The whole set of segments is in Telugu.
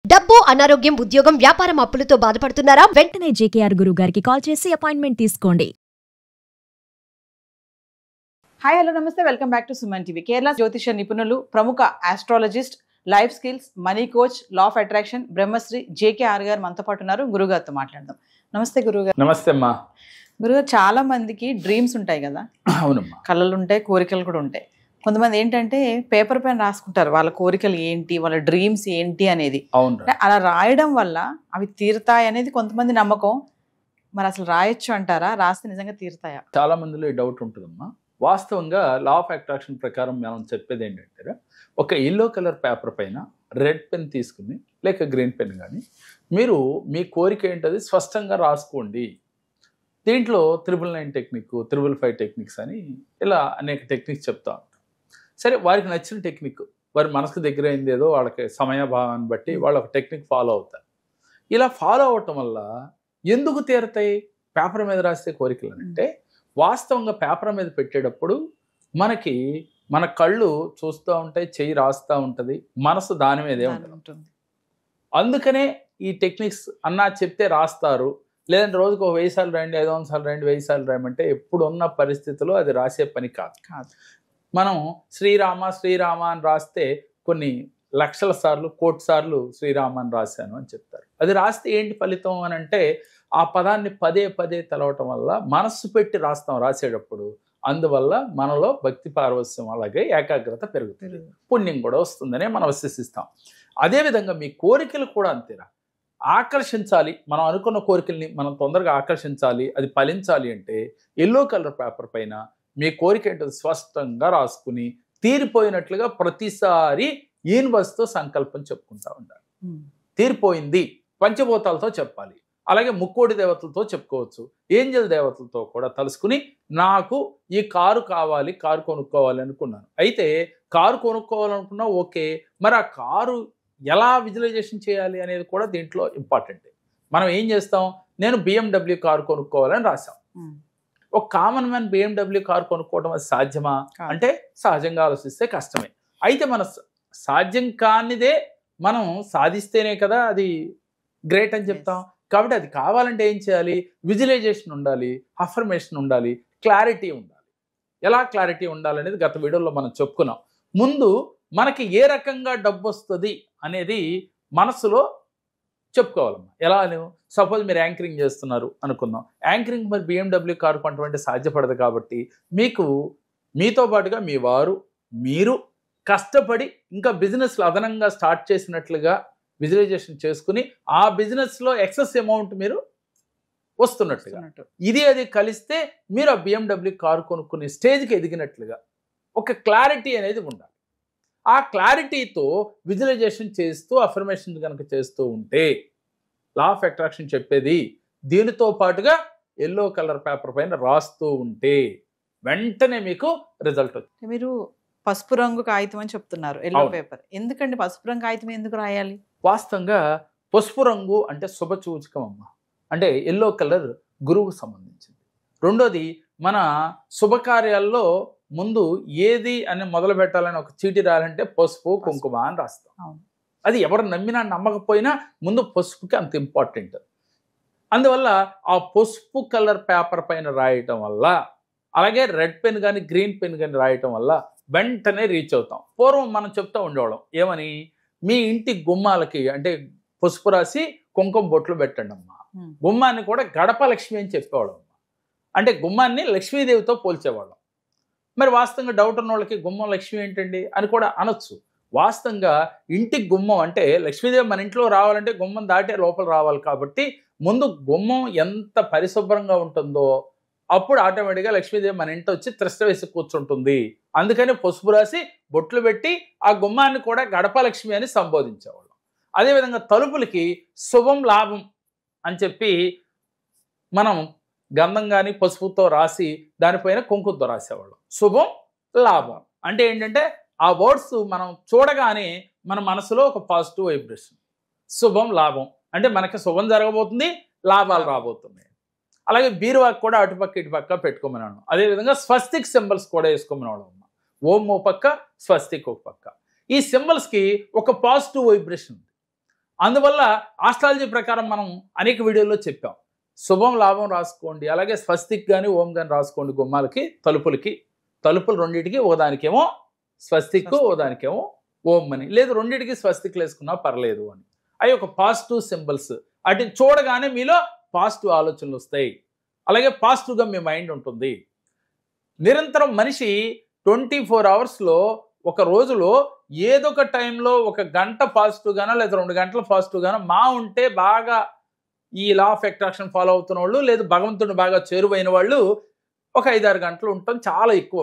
డబ్బు, అనారోగ్యం, ఉద్యోగం, వ్యాపారం అప్పులతో బాధపడుతున్నారా? వెంటనే జేకేఆర్ గురువు గారికి కాల్ చేసి అపాయింట్మెంట్ తీసుకోండి. హాయ్ హలో నమస్తే, welcome back to Suman TV. Kerala జ్యోతిష నిపుణులు, ప్రముఖ astrologist, life skills, money coach, law of attraction Brahmashri JKR గారు మనతో పాటు ఉన్నారు. గురుగారితో మాట్లాడదాం. నమస్తే గురుగారు. నమస్తే అమ్మా. గురుగారు, చాలా మందికి డ్రీమ్స్ ఉంటాయి కదా. అవునమ్మా. కళలు ఉంటాయి, కోరికలు కూడా ఉంటాయి. కొంతమంది ఏంటంటే పేపర్ పైన రాసుకుంటారు వాళ్ళ కోరికలు ఏంటి, వాళ్ళ డ్రీమ్స్ ఏంటి అనేది. అవును. అలా రాయడం వల్ల అవి తీరుతాయి అనేది కొంతమంది నమ్మకం. మరి అసలు రాయొచ్చు అంటారా? రాస్తే నిజంగా తీరుతాయా? చాలా మందిలో ఈ డౌట్ ఉంటుందమ్మా. వాస్తవంగా లా ఆఫ్ అట్రాక్షన్ ప్రకారం మనం చెప్పేది ఏంటంటే, ఒక ఎల్లో కలర్ పేపర్ పైన రెడ్ పెన్ తీసుకుని లేక గ్రీన్ పెన్ కానీ మీరు మీ కోరిక ఏంటది స్పష్టంగా రాసుకోండి. దీంట్లో 999 టెక్నిక్, 555 టెక్నిక్స్ అని ఇలా అనేక టెక్నిక్స్ చెప్తా ఉంటాం. సరే, వారికి నచ్చిన టెక్నిక్, వారి మనసుకు దగ్గర అయింది ఏదో వాళ్ళకి సమయభావాన్ని బట్టి వాళ్ళు ఒక టెక్నిక్ ఫాలో అవుతారు. ఇలా ఫాలో అవటం వల్ల ఎందుకు తీరుతాయి పేపర్ మీద రాస్తే కోరికలు అంటే, వాస్తవంగా పేపర్ మీద పెట్టేటప్పుడు మనకి మన కళ్ళు చూస్తూ ఉంటాయి, చెయ్యి రాస్తూ ఉంటుంది, మనసు దాని మీదే ఉంటుంది. అందుకనే ఈ టెక్నిక్స్ అన్నా చెప్తే రాస్తారు. లేదంటే రోజుకు 1000 సార్లు రాయండి, 500 సార్లు రాయండి, 1000 సార్లు రాయమంటే ఎప్పుడున్న పరిస్థితిలో అది రాసే పని కాదు. మనం శ్రీరామ శ్రీరామ అని రాస్తే కొన్ని లక్షల సార్లు, కోటి సార్లు శ్రీరామ అని రాశాను అని చెప్తారు. అది రాస్తే ఏంటి ఫలితం అని అంటే, ఆ పదాన్ని పదే పదే తెలవటం వల్ల మనస్సు పెట్టి రాస్తాం రాసేటప్పుడు. అందువల్ల మనలో భక్తి పారవస్యం అలాగే ఏకాగ్రత పెరుగుతుంది, పుణ్యం కూడా వస్తుందనే మనం విశ్వసిస్తాం. అదేవిధంగా మీ కోరికలు కూడా అంతేరా. ఆకర్షించాలి, మనం అనుకున్న కోరికల్ని మనం తొందరగా ఆకర్షించాలి, అది ఫలించాలి అంటే ఎల్లో కలర్ పేపర్ పైన మీ కోరిక ఏంటో స్పష్టంగా రాసుకుని తీరిపోయినట్లుగా ప్రతిసారి యూనివర్స్తో సంకల్పం చెప్పుకుంటా ఉండాలి. తీరిపోయింది పంచభూతాలతో చెప్పాలి, అలాగే ముక్కోడి దేవతలతో చెప్పుకోవచ్చు, ఏంజల్ దేవతలతో కూడా తలుసుకుని నాకు ఈ కారు కావాలి, కారు కొనుక్కోవాలి అనుకున్నాను. అయితే కారు కొనుక్కోవాలనుకున్నా ఓకే, మరి ఆ కారు ఎలా విజువలైజేషన్ చేయాలి అనేది కూడా దీంట్లో ఇంపార్టెంట్. మనం ఏం చేస్తాం, నేను BMW కారు కొనుక్కోవాలని రాసాం. ఒక కామన్ మ్యాన్ BMW కారు కొనుక్కోవడం అది సాధ్యమా అంటే, సహజంగా ఆలోచిస్తే కష్టమే. అయితే మన సాధ్యం కానిదే మనం సాధిస్తేనే కదా అది గ్రేట్ అని చెప్తాం. కాబట్టి అది కావాలంటే ఏం చేయాలి, విజువలైజేషన్ ఉండాలి, అఫర్మేషన్ ఉండాలి, క్లారిటీ ఉండాలి. ఎలా క్లారిటీ ఉండాలనేది గత వీడియోలో మనం చెప్పుకున్నాం. ముందు మనకి ఏ రకంగా డబ్బు వస్తుంది అనేది మనసులో చెప్పుకోవాలమ్మా. ఎలా అని, సపోజ్ మీరు యాంకరింగ్ చేస్తున్నారు అనుకుందాం. యాంకరింగ్ మరి BMW కారు కొనటువంటి సాధ్యపడదు. కాబట్టి మీతో పాటుగా మీ వారు, మీరు కష్టపడి ఇంకా బిజినెస్లు అదనంగా స్టార్ట్ చేసినట్లుగా విజువలైజేషన్ చేసుకుని ఆ బిజినెస్లో ఎక్సెస్ అమౌంట్ మీరు వస్తున్నట్టుగా, అది కలిస్తే మీరు ఆ BMW కారు కొనుక్కునే స్టేజ్కి ఎదిగినట్లుగా ఒక క్లారిటీ అనేది ఉండాలి. ఆ క్లారిటీతో విజువలైజేషన్ చేస్తూ అఫర్మేషన్ కనుక చేస్తూ ఉంటే లా ఆఫ్ అట్రాక్షన్ చెప్పేది దీనితో పాటుగా ఎల్లో కలర్ పేపర్ పైన రాస్తూ ఉంటే వెంటనే మీకు రిజల్ట్ వచ్చింది. మీరు పసుపు రంగు కాగితం అని చెప్తున్నారు, ఎల్లో పేపర్. ఎందుకండి పసుపు రంగు కాగితం ఎందుకు రాయాలి? వాస్తవంగా పసుపు రంగు అంటే శుభ సూచకం అమ్మ. అంటే ఎల్లో కలర్ గురువుకు సంబంధించింది. రెండోది, మన శుభకార్యాల్లో ముందు ఏది అని మొదలు పెట్టాలని ఒక చీటీ రాయాలంటే పసుపు కుంకుమ అని రాస్తాం. అది ఎవరు నమ్మినా నమ్మకపోయినా ముందు పసుపుకి అంత ఇంపార్టెంట్. అందువల్ల ఆ పసుపు కలర్ పేపర్ పైన రాయటం వల్ల, అలాగే రెడ్ పెన్ కానీ గ్రీన్ పెన్ కానీ రాయటం వల్ల వెంటనే రీచ్ అవుతాం. పూర్వం మనం చెప్తూ ఉండేవాళ్ళం ఏమని, మీ ఇంటి గుమ్మాలకి అంటే పసుపు రాసి కుంకుమ బొట్లు పెట్టండి అమ్మా. గుమ్మాన్ని కూడా గడప లక్ష్మి అని చెప్పేవాళ్ళం. అంటే గుమ్మాన్ని లక్ష్మీదేవితో పోల్చేవాళ్ళం. మరి వాస్తవంగా డౌట్ ఉన్న వాళ్ళకి గుమ్మం లక్ష్మి ఏంటండి అని కూడా అనొచ్చు. వాస్తవంగా ఇంటికి గుమ్మం అంటే లక్ష్మీదేవి మన ఇంట్లో రావాలంటే గుమ్మం దాటే లోపల రావాలి. కాబట్టి ముందు గుమ్మం ఎంత పరిశుభ్రంగా ఉంటుందో అప్పుడు ఆటోమేటిక్గా లక్ష్మీదేవి మన ఇంటి వచ్చి త్రిష్ట వేసి కూర్చుంటుంది. అందుకని పసుపు రాసి బొట్లు పెట్టి ఆ గుమ్మాన్ని కూడా గడప లక్ష్మి అని సంబోధించేవాళ్ళం. అదేవిధంగా తలుపులకి శుభం లాభం అని చెప్పి మనం గంధం కానీ పసుపుతో రాసి దానిపైన కుంకుమతో రాసేవాళ్ళం. శుభం లాభం అంటే ఏంటంటే ఆ వర్డ్స్ మనం చూడగానే మన మనసులో ఒక పాజిటివ్ వైబ్రేషన్. శుభం లాభం అంటే మనకి శుభం జరగబోతుంది, లాభాలు రాబోతున్నాయి. అలాగే బీరువాకి కూడా అటుపక్క ఇటుపక్క పెట్టుకోమన్నాను. అదేవిధంగా స్వస్తిక్ సింబల్స్ కూడా వేసుకోమనేవాళ్ళం. ఓం ఓ పక్క, స్వస్తిక్ ఒక పక్క. ఈ సింబల్స్కి ఒక పాజిటివ్ వైబ్రేషన్ ఉంది. అందువల్ల ఆస్ట్రాలజీ ప్రకారం మనం అనేక వీడియోల్లో చెప్పాం, శుభం లాభం రాసుకోండి, అలాగే స్వస్తిక్ కానీ ఓం కానీ రాసుకోండి గుమ్మాలకి, తలుపులు రెండింటికి ఓదానికేమో స్వస్తిక్ ఓదానికేమో ఓం అని, లేదు రెండింటికి స్వస్తిక్లు వేసుకున్నా పర్లేదు అని. అవి ఒక పాజిటివ్ సింబల్స్. అటు చూడగానే మీలో పాజిటివ్ ఆలోచనలు వస్తాయి, అలాగే పాజిటివ్గా మీ మైండ్ ఉంటుంది. నిరంతరం మనిషి 24 అవర్స్లో ఒక రోజులో ఏదో ఒక టైంలో 1 గంట పాజిటివ్గానో లేదా 2 గంటలు పాజిటివ్గానో మా ఉంటే బాగా ఈ లా ఆఫ్ అట్రాక్షన్ ఫాలో అవుతున్న వాళ్ళు, లేదు భగవంతుడిని బాగా చేరువైన వాళ్ళు ఒక 5-6 గంటలు ఉండటం చాలా ఎక్కువ.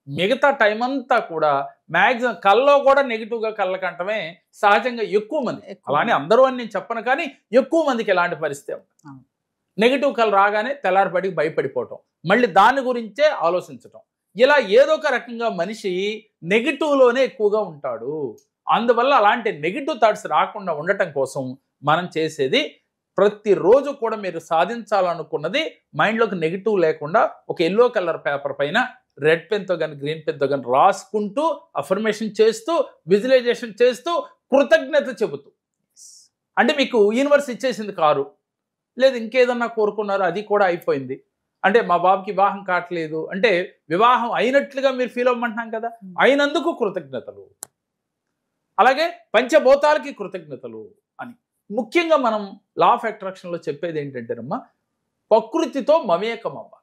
మిగతా టైం అంతా కూడా మ్యాక్సిమం కల్లో కూడా నెగిటివ్గా కళ్ళకంటమే సహజంగా ఎక్కువ మంది. అలానే అందరూ అని నేను చెప్పను, కానీ ఎక్కువ మందికి ఎలాంటి పరిస్థితి ఉంటుంది. నెగిటివ్ కళ రాగానే తెల్లారిపడికి భయపడిపోవటం, మళ్ళీ దాని గురించే ఆలోచించటం, ఇలా ఏదో ఒక రకంగా మనిషి నెగిటివ్లోనే ఎక్కువగా ఉంటాడు. అందువల్ల అలాంటి నెగిటివ్ థాట్స్ రాకుండా ఉండటం కోసం మనం చేసేది, ప్రతిరోజు కూడా మీరు సాధించాలనుకున్నది మైండ్లోకి నెగిటివ్ లేకుండా ఒక ఎల్లో కలర్ పేపర్ పైన రెడ్ పెన్తో కానీ గ్రీన్ పెన్తో కానీ రాసుకుంటూ, అఫర్మేషన్ చేస్తూ, విజువలైజేషన్ చేస్తూ, కృతజ్ఞత చెబుతూ, అంటే మీకు యూనివర్స్ ఇచ్చేసింది కారు, లేదు ఇంకేదన్నా కోరుకున్నారు అది కూడా అయిపోయింది, అంటే మా బాబుకి వివాహం కావట్లేదు అంటే వివాహం అయినట్లుగా మీరు ఫీల్ అవ్వమంటున్నాం కదా, అయినందుకు కృతజ్ఞతలు, అలాగే పంచభూతాలకి కృతజ్ఞతలు అని. ముఖ్యంగా మనం లా ఆఫ్ అట్రాక్షన్లో చెప్పేది ఏంటంటేనమ్మా, ప్రకృతితో మమేకం అవ్వాలి,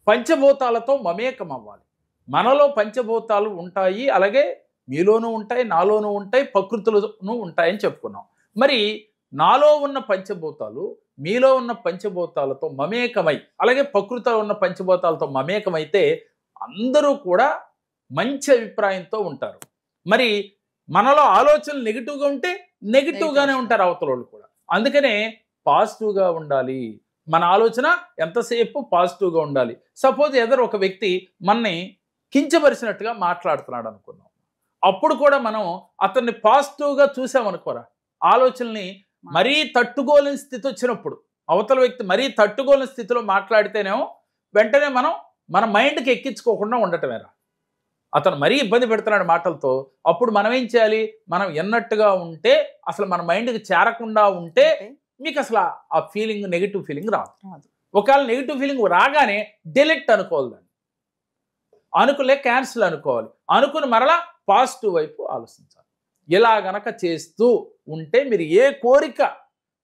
పంచభూతాలతో మమేకం అవ్వాలి. మనలో పంచభూతాలు ఉంటాయి, అలాగే మీలోనూ ఉంటాయి, నాలోనూ ఉంటాయి, ప్రకృతిలోనూ ఉంటాయని చెప్పుకున్నాం. మరి నాలో ఉన్న పంచభూతాలు మీలో ఉన్న పంచభూతాలతో మమేకమై, అలాగే ప్రకృతిలో ఉన్న పంచభూతాలతో మమేకమైతే అందరూ కూడా మంచి అభిప్రాయంతో ఉంటారు. మరి మనలో ఆలోచనలు నెగిటివ్గా ఉంటే నెగిటివ్గానే ఉంటారు అవతల వాళ్ళు కూడా. అందుకనే పాజిటివ్గా ఉండాలి, మన ఆలోచన ఎంతసేపు పాజిటివ్గా ఉండాలి. సపోజ్ ఎదరు ఒక వ్యక్తి మనని కించపరిచినట్టుగా మాట్లాడుతున్నాడు అనుకున్నాం, అప్పుడు కూడా మనం అతన్ని పాజిటివ్గా చూసామనుకోరా, ఆలోచనల్ని మరీ తట్టుకోలేని స్థితి వచ్చినప్పుడు, అవతల వ్యక్తి మరీ తట్టుకోలేని స్థితిలో మాట్లాడితేనేమో వెంటనే మనం మన మైండ్కి ఎక్కించుకోకుండా ఉండటమేరా. అతను మరీ ఇబ్బంది పెడుతున్నాడు మాటలతో, అప్పుడు మనం ఏం చేయాలి, మనం ఎన్నట్టుగా ఉంటే, అసలు మన మైండ్కి చేరకుండా ఉంటే మీకు అసలు ఆ ఫీలింగ్, నెగిటివ్ ఫీలింగ్ రాదు. ఒకవేళ నెగిటివ్ ఫీలింగ్ రాగానే డిలీట్ అనుకోవాలి, దాన్ని అనుకులే క్యాన్సిల్ అనుకోవాలి, అనుకుని మరలా పాజిటివ్ వైపు ఆలోచించాలి. ఇలా గనక చేస్తూ ఉంటే మీరు ఏ కోరిక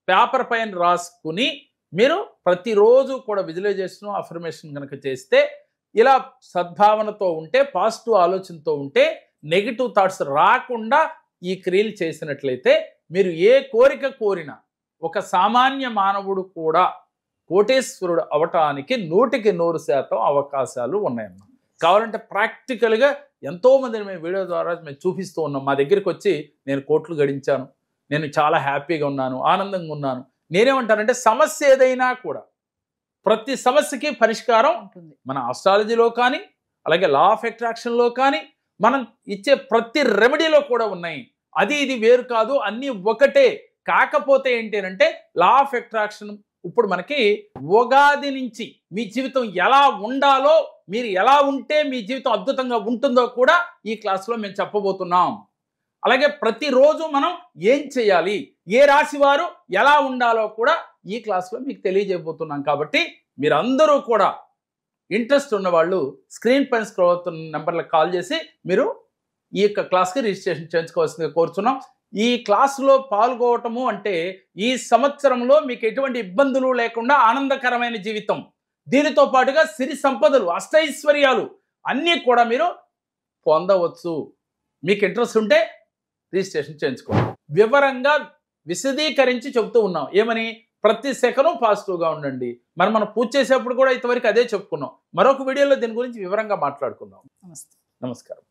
పేపర్ పైన రాసుకుని మీరు ప్రతిరోజు కూడా విజువలైజేషన్, అఫర్మేషన్ కనుక చేస్తే, ఇలా సద్భావనతో ఉంటే, పాజిటివ్ ఆలోచనతో ఉంటే, నెగిటివ్ థాట్స్ రాకుండా ఈ క్రియలు చేసినట్లయితే మీరు ఏ కోరిక కోరినా ఒక సామాన్య మానవుడు కూడా కోటేశ్వరుడు అవటానికి 100% అవకాశాలు ఉన్నాయమ్మా. కావాలంటే ప్రాక్టికల్గా ఎంతోమందిని మేము వీడియో ద్వారా మేము చూపిస్తూ ఉన్నాం. మా దగ్గరికి వచ్చి నేను కోట్లు గడించాను, నేను చాలా హ్యాపీగా ఉన్నాను, ఆనందంగా ఉన్నాను. నేనేమంటానంటే సమస్య ఏదైనా కూడా ప్రతి సమస్యకి పరిష్కారం ఉంటుంది. మన ఆస్ట్రాలజీలో కానీ, అలాగే లా ఆఫ్ అట్రాక్షన్లో కానీ, మనం ఇచ్చే ప్రతి రెమెడీలో కూడా ఉన్నాయి. అది ఇది వేరు కాదు, అన్నీ ఒకటే. కాకపోతే ఏంటి అంటే లా ఆఫ్ అట్రాక్షన్ ఇప్పుడు మనకి ఉగాది నుంచి మీ జీవితం ఎలా ఉండాలో, మీరు ఎలా ఉంటే మీ జీవితం అద్భుతంగా ఉంటుందో కూడా ఈ క్లాస్లో మేము చెప్పబోతున్నాం. అలాగే ప్రతిరోజు మనం ఏం చేయాలి, ఏ రాశి వారు ఎలా ఉండాలో కూడా ఈ క్లాస్లో మీకు తెలియజేయబోతున్నాం. కాబట్టి మీరందరూ కూడా ఇంట్రెస్ట్ ఉన్నవాళ్ళు స్క్రీన్ పైన స్క్రోల్ అవుతున్న నెంబర్లకు కాల్ చేసి మీరు ఈ యొక్క క్లాస్కి రిజిస్ట్రేషన్ చేయించుకోవాల్సిందిగా కోరుచున్నాం. ఈ క్లాసులో పాల్గొనటము అంటే ఈ సంవత్సరంలో మీకు ఎటువంటి ఇబ్బందులు లేకుండా ఆనందకరమైన జీవితం, దీనితో పాటుగా సిరి సంపదలు, అష్టైశ్వర్యాలు అన్నీ కూడా మీరు పొందవచ్చు. మీకు ఇంట్రెస్ట్ ఉంటే రిజిస్ట్రేషన్ చేయించుకోండి. వివరంగా విశదీకరించి చెబుతూ ఉన్నాం. ఏమని? ప్రతి సెకను పాజిటివ్గా ఉండండి. మనం పూజ చేసేప్పుడు కూడా ఇంతవరకు అదే చెప్పుకున్నాం. మరొక వీడియోలో దీని గురించి వివరంగా మాట్లాడుకుందాం. నమస్తే. నమస్కారం.